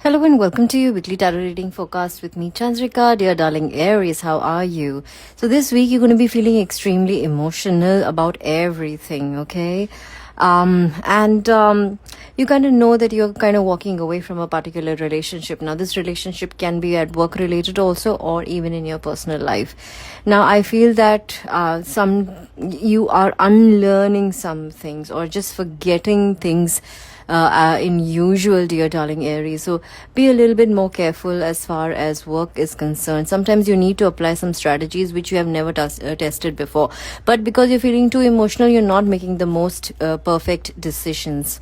Hello and welcome to your weekly tarot reading forecast with me, Chandrika. Dear darling Aries, how are you? So this week you're going to be feeling extremely emotional about everything, okay? And you kind of know that you're kind of walking away from a particular relationship. Now this relationship can be at work related also, or even in your personal life. Now I feel that you are unlearning some things or just forgetting things in usual, dear darling Aries. So be a little bit more careful as far as work is concerned. Sometimes you need to apply some strategies which you have never tested before, but because you're feeling too emotional, you're not making the most perfect decisions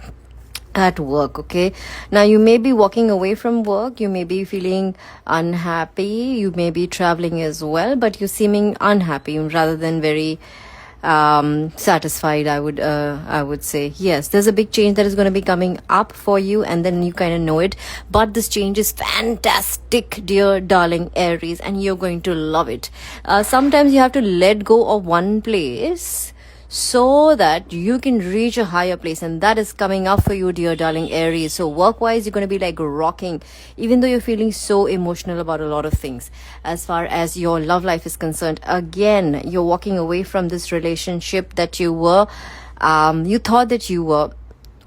at work. Okay, now you may be walking away from work, you may be feeling unhappy, you may be traveling as well, but you're seeming unhappy rather than very satisfied. I would say yes, there's a big change that is going to be coming up for you, and then you kind of know it, but this change is fantastic, dear darling Aries, and you're going to love it. Sometimes you have to let go of one place so that you can reach a higher place, and that is coming up for you, dear darling Aries. So work wise, you're going to be like rocking, even though you're feeling so emotional about a lot of things. As far as your love life is concerned, again, you're walking away from this relationship that you thought that you were,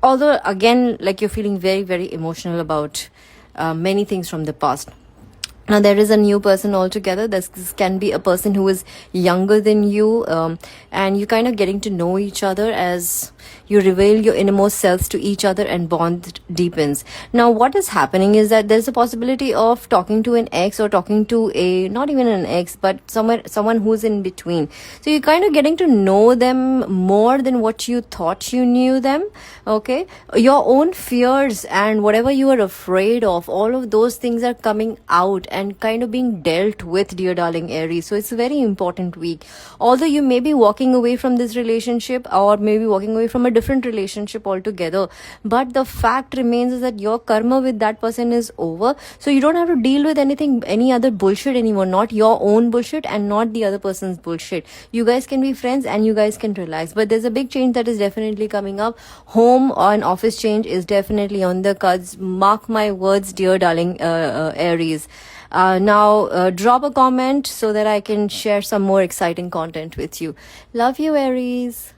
although again, like, you're feeling very, very emotional about many things from the past. Now there is a new person altogether. This can be a person who is younger than you, and you kind of getting to know each other as you reveal your innermost selves to each other and bond deepens. Now what is happening is that there's a possibility of talking to an ex, or talking to a, not even an ex, but someone who's in between. So you're kind of getting to know them more than what you thought you knew them. Okay, your own fears and whatever you are afraid of, all of those things are coming out and kind of being dealt with, dear darling Aries. So it's a very important week. Although you may be walking away from this relationship, or maybe walking away from a different relationship altogether, but the fact remains is that your karma with that person is over. So you don't have to deal with any other bullshit anymore, not your own bullshit and not the other person's bullshit. You guys can be friends and you guys can relax. But there's a big change that is definitely coming up. Home or an office change is definitely on the cards. Mark my words, dear darling Aries. Now drop a comment so that I can share some more exciting content with you. Love you, Aries.